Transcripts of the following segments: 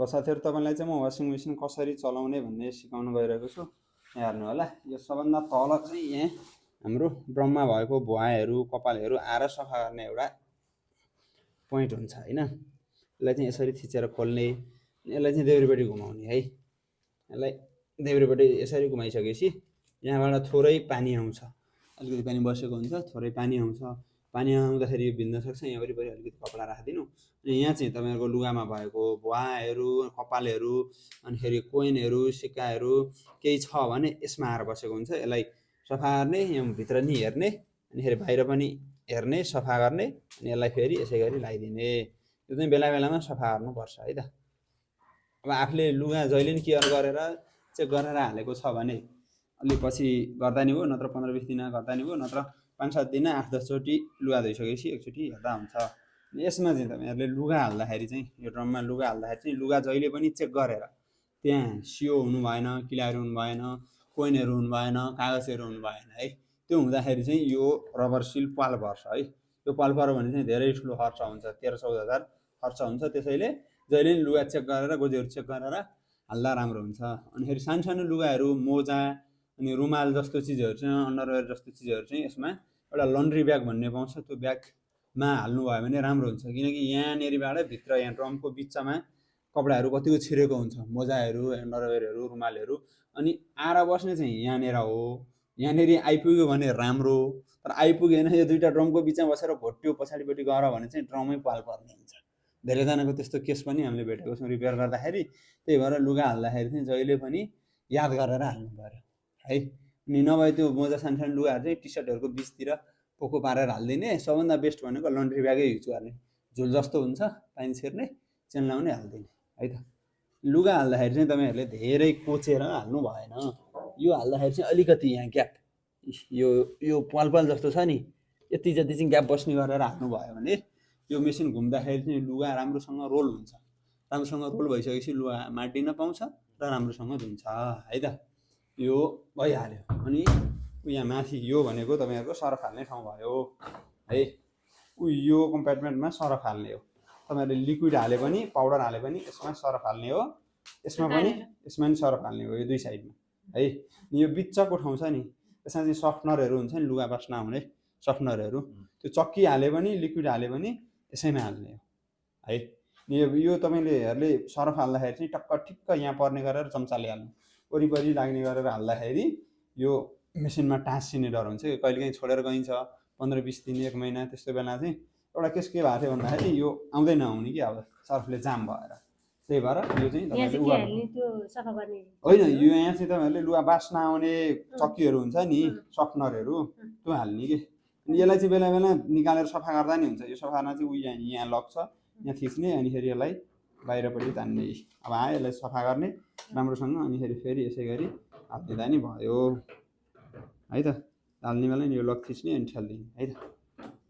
साथीहरु तपाईलाई चाहिँ म वासिङ मेसिन कसरी चलाउने भन्ने सिकाउन गइरहेको छु। यहाँ हेर्नु होला, यो सबभन्दा तल चाहिँ यहाँ हाम्रो ड्रममा भएको भुवाहरू कपालहरू आएर सफा गर्ने एउटा पोइन्ट हुन्छ हैन। यसलाई चाहिँ यसरी थिचेर खोल्ने, यसलाई चाहिँ देब्रेपट्टि घुमाउने है। यसलाई देब्रेपट्टि यसरी घुमाइसकेपछि यहाँबाट थोरै पानी आउँछ, अलिकति पानी बसेको हुन्छ, थोरै पानी आउँछ। पानी आउँदाखेरि यो भिज्न सक्छ, यहाँ वरिपरि अलिकति कपडा राखिदिनु। अनि यहाँ चाहिँ तपाईहरुको लुगामा भएको भुवाहरू कपालहरू अनिखेरि कोइनहरू सिक्काहरू केही छ भने यसमा आएर बसेको हुन्छ। यसलाई सफा गर्ने, यहाँ भित्र नि हेर्ने, अनिखेरि बाहिर पनि हेर्ने, सफा गर्ने, अनि यसलाई फेरि यसै गरी लगाइदिने। यो चाहिँ बेला बेलामा सफा गर्नुपर्छ है त। अब आफूले लुगा जहिले नि केयर गरेर चेक गरेर हालेको छ भने अलि पछि गर्दा नि हो, नत्र 15-20 दिन गर्दा नि हो, नत्र 5-7 दिन 8-10 चोटि लुगा धोइसकेपछि एकचोटि हेर्दा हुन्छ। यसमा चाहिँ तपाईहरुले लुगा हाल्दाखेरि चाहिँ यो ड्रममा लुगा हाल्दाखेरि चाहिँ लुगा जहिले पनि चेक गरेर त्यहाँ सियो हुनु भएन, किलाहरू हुनु भएन, कोइनहरू हुनु भएन, कागजहरू हुनु भएन है। त्यो हुँदाखेरि चाहिँ यो रबर सिल पाल पर्छ है। यो पाल पर्यो भने चाहिँ धेरै ठुलो खर्च हुन्छ, 13-14 हजार खर्च हुन्छ। त्यसैले जहिले नि लुगा चेक गरेर गोजीहरू चेक गरेर हाल्दा राम्रो हुन्छ। अनि फेरि सानो लुगाहरू मोजा अनि रुमाल जस्तो चिजहरू चाहिँ अन्डरवेयर जस्तो चिजहरू चाहिँ यसमा एउटा लन्ड्री ब्याग भन्ने पाउँछ, त्यो ब्यागमा हाल्नु भयो भने राम्रो हुन्छ। किनकि यहाँनेरिबाट भित्र यहाँ ड्रमको बिचमा कपडाहरू कतिको छिरेको हुन्छ, मोजाहरू अन्डरवेयरहरू रुमालहरू। अनि आएर बस्ने चाहिँ यहाँनेर हो, यहाँनेरि आइपुग्यो भने राम्रो। तर आइपुगेन, यो दुईटा ड्रमको बिचमा बसेर घोट्यो पछाडिपट्टि गएर भने चाहिँ ड्रमै पाल पर्ने हुन्छ। धेरैजनाको त्यस्तो केस पनि हामीले भेटेको छौँ रिपेयर गर्दाखेरि। त्यही भएर लुगा हाल्दाखेरि चाहिँ जहिले पनि याद गरेर हाल्नु पर्यो है। अनि नभए त्यो मोजा सानो लुगाहरू चाहिँ टी सर्टहरूको बिचतिर पोको पारेर हालिदिने। सबभन्दा बेस्ट भनेको लन्ड्री ब्यागै युज गर्ने, झुल जस्तो हुन्छ, पानी छिर्ने, चेन लाउने, हालिदिने है त। लुगा हाल्दाखेरि चाहिँ तपाईहरुले धेरै कोचेर हाल्नु भएन। यो हाल्दाखेरि चाहिँ अलिकति यहाँ ग्याप, यो पाल जस्तो छ नि, यति जति चाहिँ ग्याप बस्ने गरेर हाल्नु भयो भने यो मेसिन घुम्दाखेरि चाहिँ लुगा राम्रोसँग रोल हुन्छ। राम्रोसँग रोल भइसकेपछि लुगा माटिन पाउँछ र राम्रोसँग धुन्छ है त। यो भइहाल्यो। अनि यहाँ माथि यो भनेको तपाईहरुको सरफ हाल्ने ठाउँ भयो है। यो कम्पार्टमेन्टमा सरफ हाल्ने हो। तपाईहरुले लिक्विड हाले पनि पाउडर हाले पनि यसमा सरफ हाल्ने हो, यसमा नि सरफ हाल्ने हो, यो दुई साइडमा है। यो बिचको ठाउँ छ नि, त्यसमा चाहिँ सफ्टनरहरू हुन्छ नि, लुगा बास्न आउने सफ्टनरहरू, त्यो चक्की हाले पनि लिक्विड हाले पनि त्यसैमा हाल्ने हो है। यो तपाईहरुले सरफ हाल्दाखेरि चाहिँ टक्क ठिक्क यहाँ पर्ने गरेर चम्चाले हाल्नु, वरिपरि लाग्ने गरेर हाल्दाखेरि यो मेसिनमा टाँसिने डर हुन्छ। कहिलेकाहीँ छोडेर गइन्छ 15-20 दिन 1 महिना, त्यस्तो बेला चाहिँ एउटा केस के भएको थियो भन्दाखेरि यो आउँदै नआउने कि अब सर्फले जाम भएर। त्यही भएर यो चाहिँ तपाईहरुले होइन, यो यहाँ चाहिँ तपाईहरुले लुगा बास्न आउने चक्कीहरू हुन्छ नि, सफ्टनरहरू, त्यो हाल्ने कि। यसलाई चाहिँ बेला बेला निकालेर सफा गर्दा नि हुन्छ। यो सफा गर्न चाहिँ यहाँ लक छ, यहाँ थिच्ने, अनि फेरि यसलाई बाहिरपट्टि तान्ने। अब आयो यसलाई सफा गर्ने राम्रोसँग, अनि फेरि यसै गरी हालिदिँदा नि भयो है त। हाल्ने बेला नि यो लक थिच्ने अनि ठेल्दिने है त।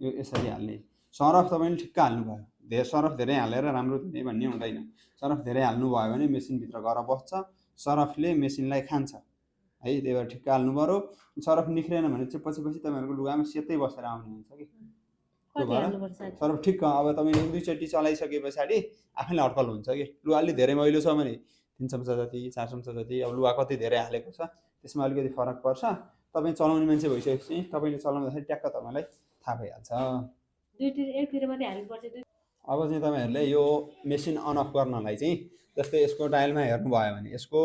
यो यसरी हाल्ने। सरफ तपाईले ठिक्क हाल्नु भयो, सरफ धेरै हालेर राम्रो धुने भन्ने हुँदैन। सरफ धेरै हाल्नु भयो भने मेसिनभित्र गएर बस्छ, सरफले मेसिनलाई खान्छ है। त्यही भएर ठिक्क हाल्नु पर्यो। सरफ निख्रेन भने चाहिँ पछि तपाईहरुको लुगामा सेतै बसेर आउने हुन्छ कि। त्यो भएर सरफ ठिक्क अब तपाईले 1-2 चोटि चलाइसके पछाडि आफैले अड्कल हुन्छ कि। लुगा अलि धेरै मैलो छ भने 3 चम्चा जति 4 चम्चा जति, अब लुगा कति धेरै हालेको छ त्यसमा अलिकति फरक पर्छ। तपाई चलाउने मान्छे भइसकेपछि तपाईले चलाउँदाखेरि ट्याक्क तपाईलाई थाहा भइहाल्छ। एकतिर मात्रै हाल्नुपर्छ। अब चाहिँ तपाईहरुले यो मेसिन अन अफ गर्नलाई चाहिँ जस्तै यसको डायलमा हेर्नु भयो भने यसको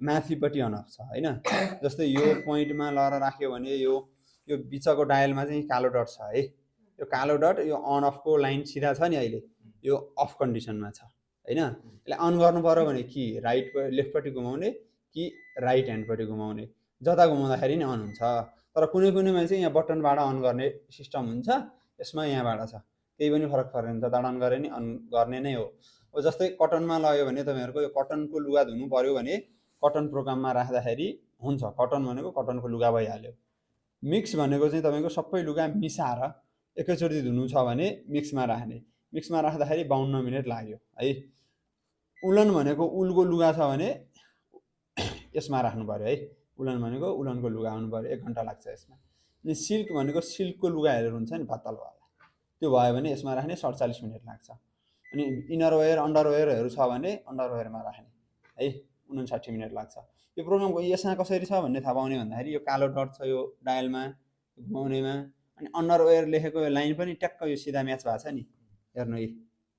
माथिपट्टि अन अफ छ हैन। जस्तै यो पोइन्टमा लएर राख्यो भने यो बिचको डायलमा चाहिँ कालो डट छ है। यो कालो डट यो अन अफ को लाइन सिधा छ नि, अहिले यो अफ कन्डिसनमा छ हैन। यसलाई अन गर्नु पर्यो भने कि लेफ्टपट्टि घुमाउने कि राइट ह्यान्डपट्टि घुमाउने, जता घुमाउँदाखेरि नि अन हुन्छ। तर कुनैमा चाहिँ यहाँ बटनबाट अन गर्ने सिस्टम हुन्छ, यसमा यहाँबाट छ, केही पनि फरक पर्दैन, जताबाट अन गरे नि अन गर्ने नै हो। जस्तै कटनमा लग्यो भने तपाईहरुको यो कटनको लुगा धुनु पर्यो भने कटन प्रोग्राममा राख्दाखेरि हुन्छ। कटन भनेको कटनको लुगा भइहाल्यो। मिक्स भनेको चाहिँ तपाईको सबै लुगा मिसाएर एकैचोटि धुनु छ भने मिक्समा राख्ने। मिक्समा राख्दाखेरि 52 मिनेट लाग्यो है। उलन भनेको उलको लुगा छ भने यसमा राख्नु पर्यो है। उलन भनेको उलनको लुगा हुनु पर्यो, 1 घण्टा लाग्छ यसमा। अनि सिल्क भनेको सिल्कको लुगाहरू हुन्छ नि पातल वाला, त्यो भयो भने यसमा राख्ने 47 मिनेट लाग्छ। अनि इनरवेयर अन्डरवेयरहरू छ भने अन्डरवेयरमा राख्ने है। 59 मिनट लाग्छ। यो प्रोग्रामको यसमा कसरी छ भन्ने थाहा पाउने भन्दाखेरि यो कालो डट छ यो डायलमा घुमाउनेमा, अनि अन्डरवेयर लेखेको यो लाइन पनि ट्याक्क यो सिधा म्याच भएको छ नि, हेर्नु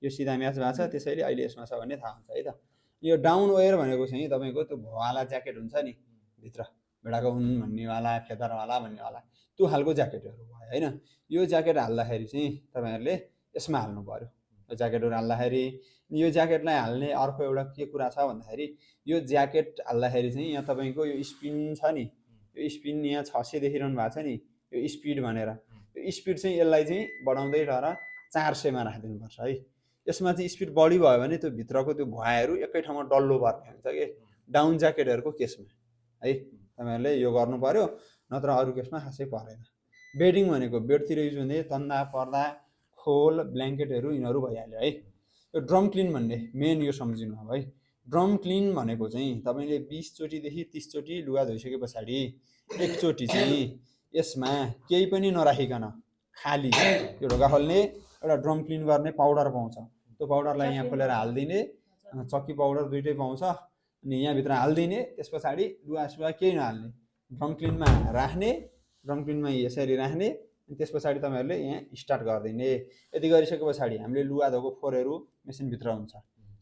यो सिधा म्याच भएको छ, त्यसैले अहिले यसमा छ भन्ने थाहा हुन्छ है त। यो डाउन वेयर भनेको चाहिँ तपाईँको त्यो भुवाला ज्याकेट हुन्छ नि भित्र भेडाको उन भन्नेवाला फेदरवाला भन्नेवाला त्यो खालको ज्याकेटहरू भयो होइन। यो ज्याकेट हाल्दाखेरि चाहिँ तपाईँहरूले यसमा हाल्नु पऱ्यो। ज्याकेटहरू हाल्दाखेरि यो ज्याकेटलाई हाल्ने अर्को एउटा के कुरा छ भन्दाखेरि यो ज्याकेट हाल्दाखेरि चाहिँ यहाँ तपाईँको यो स्पिन छ नि, यो स्पिन यहाँ 600 देखिरहनु भएको छ नि, यो स्पिड भनेर, यो स्पिड चाहिँ यसलाई चाहिँ बढाउँदै रहेर 400 मा राखिदिनुपर्छ है। यसमा चाहिँ स्पिड बढी भयो भने त्यो भित्रको त्यो भुवाहरू एकै ठाउँमा डल्लो पर्ने हुन्छ कि डाउन ज्याकेटहरूको केसमा है। तपाईँहरूले यो गर्नु पर्यो, नत्र अरू केसमा खासै परेन। बेडिङ भनेको बेडतिर युज हुने तन्दा पर्दा खोल ब्ल्याङ्केटहरू यिनीहरू भइहाल्यो है। यो ड्रम क्लिन भन्ने मेन यो सम्झिनु अब है। ड्रम क्लिन भनेको चाहिँ तपाईँले 20 चोटिदेखि 30 चोटि लुगा धोइसके पछाडि एकचोटि चाहिँ यसमा केही पनि नराखिकन खाली यो ढोका खोल्ने एउटा ड्रम क्लिन गर्ने पाउडर पाउँछ, त्यो पाउडरलाई यहाँ खोलेर हालिदिने, चक्की पाउडर दुइटै पाउँछ, अनि यहाँभित्र हालिदिने, त्यस पछाडि लुगा सुगा केही नहाल्ने, ड्रम क्लिनमा राख्ने, ड्रम क्लिनमा यसरी राख्ने, अनि त्यस पछाडि तपाईँहरूले यहाँ स्टार्ट गरिदिने। यति गरिसके पछाडि हामीले लुगा धोको फोहोरहरू मेसिनभित्र हुन्छ,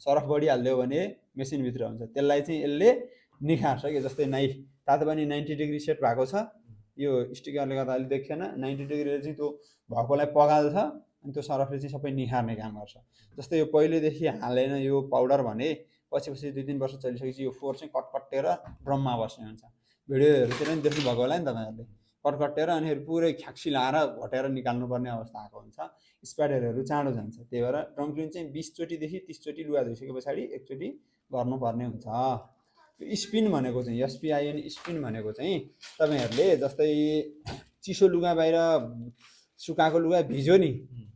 सरफ बढी हालिदियो भने मेसिनभित्र हुन्छ, त्यसलाई चाहिँ यसले निखार्छ कि। जस्तै तातो पानी 90 डिग्री सेट भएको छ, यो स्टिकरले गर्दा अलिक देखिएन, 90 डिग्रीले चाहिँ त्यो भएकोलाई पगाल्छ, अनि त्यो सरफले चाहिँ सबै निखार्ने काम गर्छ। जस्तै यो पहिलेदेखि हालेन यो पाउडर भने पछि 2-3 वर्ष चलिसकेपछि यो फोहोर चाहिँ कटकटेर ड्रममा बस्ने हुन्छ। भिडियोहरूतिर पनि देख्नुभएको होला नि तपाईँहरूले, कटकटेर अनि पुरै ख्याक्सी लाएर घटेर निकाल्नुपर्ने अवस्था आएको हुन्छ, स्प्याडरहरू चाँडो जान्छ। त्यही भएर ड्रम क्लिन चाहिँ 20 चोटिदेखि 30 चोटि लुगा धोइसके पछाडि एकचोटि गर्नुपर्ने हुन्छ। स्पिन भनेको चाहिँ SPIN स्पिन भनेको चाहिँ तपाईँहरूले जस्तै चिसो लुगा बाहिर सुकाएको लुगा भिज्यो नि,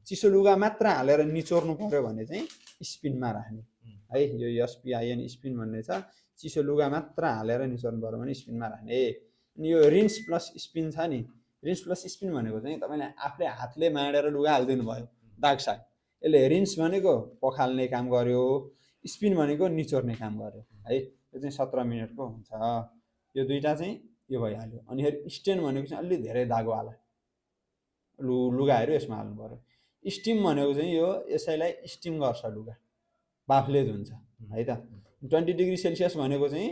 चिसो लुगा मात्र हालेर निचोर्नु पर्यो भने चाहिँ स्पिनमा राख्ने है। यो SPIN स्पिन भन्ने छ, चिसो लुगा मात्र हालेर निचोर्नु पर्यो भने स्पिनमा राख्ने। अनि यो रिन्स प्लस स्पिन छ नि, रिन्स प्लस स्पिन भनेको चाहिँ तपाईँले आफूले हातले माडेर लुगा हालिदिनु भयो दाग साग, यसले रिन्स भनेको पखाल्ने काम गर्यो, स्पिन भनेको निचोर्ने काम गर्यो है। यो चाहिँ 17 मिनटको हुन्छ। यो दुईटा चाहिँ यो भइहाल्यो। अनि स्टेन भनेको चाहिँ अलि धेरै दागवाला लुगाहरू यसमा हाल्नु पर्यो। स्टिम भनेको चाहिँ यो यसैलाई स्टिम गर्छ, लुगा बाफले धुन्छ है त। 20 डिग्री सेल्सियस भनेको चाहिँ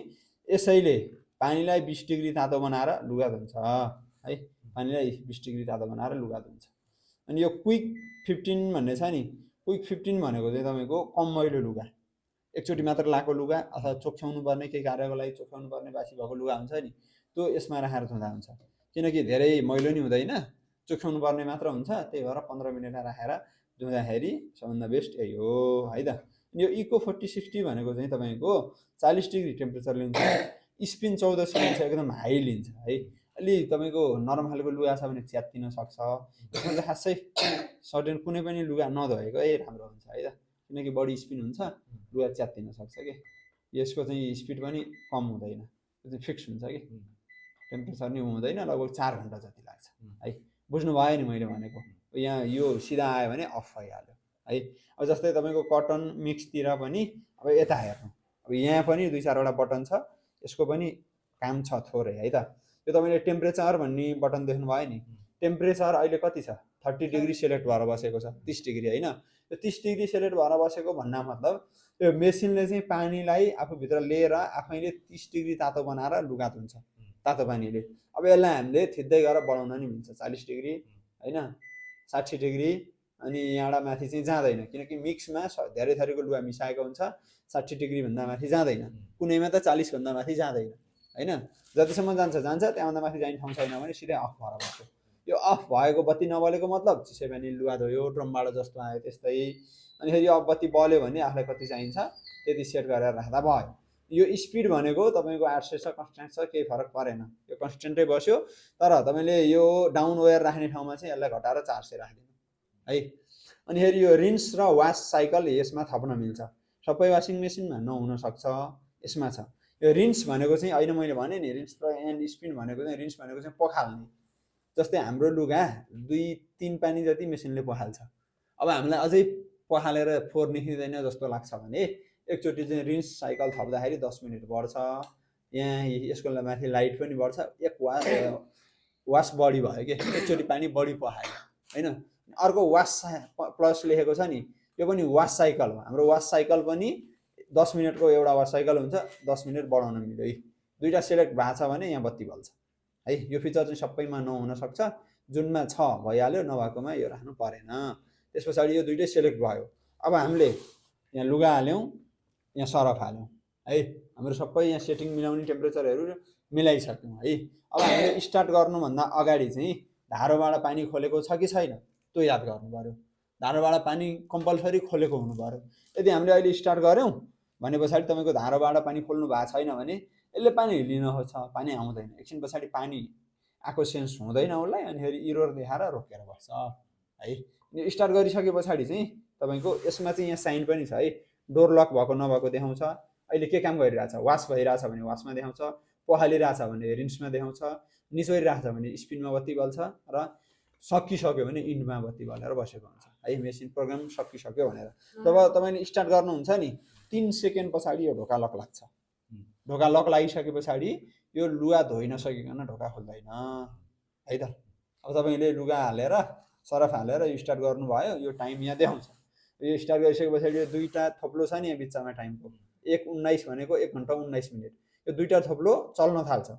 यसैले पानीलाई 20 डिग्री तातो बनाएर लुगा धुन्छ है, पानीलाई 20 डिग्री तातो बनाएर लुगा धुन्छ। अनि यो क्विक 15 भन्ने छ नि, क्विक 15 भनेको चाहिँ तपाईँको कम मैलो लुगा, एकचोटि मात्र लाएको लुगा अथवा चोख्याउनु पर्ने केही कार्यको लागि चोख्याउनु पर्ने बासी भएको लुगा हुन्छ नि, त्यो यसमा राखेर धुँदा हुन्छ। किनकि धेरै मैलो नि हुँदैन, चोख्याउनु पर्ने मात्र हुन्छ, त्यही भएर 15 मिनटमा राखेर धुँदाखेरि सबभन्दा बेस्ट यही हो है त। यो इको 40-60 भनेको चाहिँ तपाईँको 40 डिग्री टेम्परेचर लिन्छ, स्पिन 1400 लिन्छ, एकदम हाई लिन्छ है। अलि तपाईँको नरम खालको लुगा छ भने च्यात्तिन सक्छ, यसमा चाहिँ खासै सर्टेन कुनै पनि लुगा नधोएको राम्रो हुन्छ है त, किनकि बढी स्पिन हुन्छ, लुगा च्यात्तिन सक्छ कि। यसको चाहिँ स्पिड पनि कम हुँदैन, त्यो चाहिँ फिक्स हुन्छ कि, टेम्परेचर नि हुँदैन, लगभग 4 घन्टा जति लाग्छ है। बुझ्नु भयो नि मैले भनेको, यहाँ यो सिधा आयो भने अफ भइहाल्यो है। अब जस्तै तपाईँको कटन मिक्सतिर पनि अब यता हेर्नु, अब यहाँ पनि 2-4वटा बटन छ, यसको पनि काम छ थोरै है त। यो तपाईँले टेम्परेचर भन्ने बटन देख्नुभयो नि, टेम्परेचर अहिले कति छ, 30 डिग्री सेलेक्ट भएर बसेको छ, 30 डिग्री होइन। यो 30 डिग्री सेलेक्ट भएर बसेको भन्ना मतलब यो मेसिनले चाहिँ पानीलाई आफूभित्र लिएर आफैले 30 डिग्री तातो बनाएर लुगा धुन्छ तातो पानीले। अब यसलाई हामीले थिच्दै गएर बढाउन नि मिल्छ, 40 डिग्री होइन, 60 डिग्री, अनि यहाँबाट माथि चाहिँ जाँदैन, किनकि मिक्समा धेरै थरीको लुगा मिसाएको हुन्छ, 60 डिग्रीभन्दा माथि जाँदैन, कुनैमा त 40 भन्दा माथि जाँदैन होइन। जतिसम्म जान्छ त्यहाँभन्दा माथि जाने ठाउँ छैन भने सिधै अफ भएर बस्छ। यो अफ भएको बत्ती नबलेको मतलब चिसो पानी लुगा धोयो ड्रमबाट जस्तो आयो त्यस्तै। अनि फेरि अब बत्ती बल्यो भने आफूलाई कति चाहिन्छ त्यति सेट गरेर राख्दा भयो। यो स्पिड भनेको तपाईँको 800 छ, कन्स्ट्यान्ट छ, केही फरक परेन, यो कन्स्ट्यान्टै बस्यो। तर तपाईँले यो डाउन वेयर राख्ने ठाउँमा चाहिँ यसलाई घटाएर 400 राखिदिनु है। अनि फेरि यो रिन्स र वास साइकल यसमा थप्न मिल्छ, सबै वासिङ मेसिनमा नहुन सक्छ, यसमा छ। यो रिन्स भनेको चाहिँ अहिले मैले भने नि, रिन्स एन्ड स्पिन भनेको चाहिँ, रिन्स भनेको चाहिँ पखाल्ने। जस्तै हाम्रो लुगा 2-3 पानी जति मेसिनले पखाल्छ, अब हामीलाई अझै पखालेर फोहोर निस्किँदैन जस्तो लाग्छ भने एकचोटि चाहिँ रिन्स साइकल थप्दाखेरि 10 मिनट बढ्छ। यहाँ यसको माथि लाइट पनि बढ्छ। एक वास बढी भयो कि एकचोटि पानी बढी पखायो होइन। अर्को वास प्लस लेखेको छ नि, यो पनि वास साइकल हो। हाम्रो वास साइकल पनि 10 मिनटको एउटा वास साइकल हुन्छ, 10 मिनट बढाउन मिल्यो है। दुईवटा सेलेक्ट भएको छ भने यहाँ बत्ती बल्छ है। यो फिचर चाहिँ सबैमा नहुन सक्छ, जुनमा छ भइहाल्यो, नभएकोमा यो राख्नु परेन। त्यस पछाडि यो दुइटै सेलेक्ट भयो। अब हामीले यहाँ लुगा हाल्यौँ, यहाँ सरफ हाल्यौँ है। हाम्रो सबै यहाँ सेटिङ मिलाउने टेम्परेचरहरू मिलाइसक्यौँ है। अब हामीले स्टार्ट गर्नुभन्दा अगाडि चाहिँ धारोबाट पानी खोलेको छ कि छैन त्यो याद गर्नु पऱ्यो। धारोबाट पानी कम्पलसरी खोलेको हुनु पऱ्यो। यदि हामीले अहिले स्टार्ट गऱ्यौँ भने पछाडि तपाईँको धारोबाट पानी खोल्नु भएको छैन भने यसले पानी लिन खोज्छ, पानी आउँदैन। एकछिन पछाडि पानी आएको सेन्स हुँदैन उसलाई, अनि फेरि इरोर देखाएर रोकेर बस्छ है। यो स्टार्ट गरिसके पछाडि चाहिँ तपाईँको यसमा चाहिँ यहाँ साइन पनि छ है, डोर लक भएको नभएको देखाउँछ। अहिले के काम गरिरहेछ, वास भइरहेछ भने वासमा देखाउँछ, पखालिरहेछ भने रिन्समा देखाउँछ, निचोरिरहेछ भने स्पिनमा बत्ती बल्छ, र सकिसक्यो भने इन्डमा बत्ती बलेर बसेको हुन्छ है। मेसिन प्रोग्राम सकिसक्यो भनेर जब तपाईँले स्टार्ट गर्नुहुन्छ नि 3 सेकेन्ड पछाडि यो ढोका लक लाग्छ। ढोका लक लागिसके पछाडि यो लुगा धोइ नसकिकन ढोका खोल्दैन है त। अब तपाईँले लुगा हालेर सरफ हालेर यो स्टार्ट गर्नुभयो, यो टाइम यहाँ देखाउँछ। यो स्टार्ट गरिसके पछाडि यो दुईवटा थप्लो छ नि यहाँ बिचमा टाइमको 1:19 भनेको 1 घन्टा 19 मिनट। यो दुईवटा थप्लो चल्न थाल्छ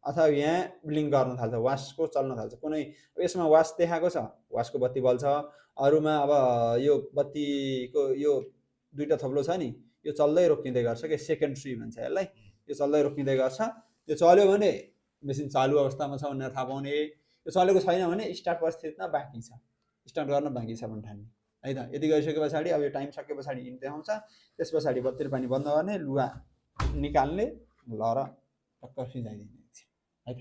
अथवा यहाँ ब्लिङ्क गर्न थाल्छ, वासको चल्न थाल्छ। कुनै यसमा वास देखाएको छ, वासको बत्ती बल्छ। अरूमा अब यो बत्तीको यो दुईवटा थप्लो छ नि, यो चल्दै रोकिँदै गर्छ कि सेकेन्डरी भन्छ यसलाई। यो चल्दै रोकिँदै गर्छ। यो चल्यो भने मेसिन चालु अवस्थामा छ भनेर थाहा पाउने। यो चलेको छैन भने स्टार्ट परिस्थितिमा बाँकी छ, स्टार्ट गर्न बाँकी छ भने ठान्ने है त। यति गरिसके पछाडि अब यो टाइम सके पछाडि इन देखाउँछ। त्यस पछाडि बत्ती र पानी बन्द गर्ने, लुगा निकाल्ने, ल र टक्क फिजाइदिने है त।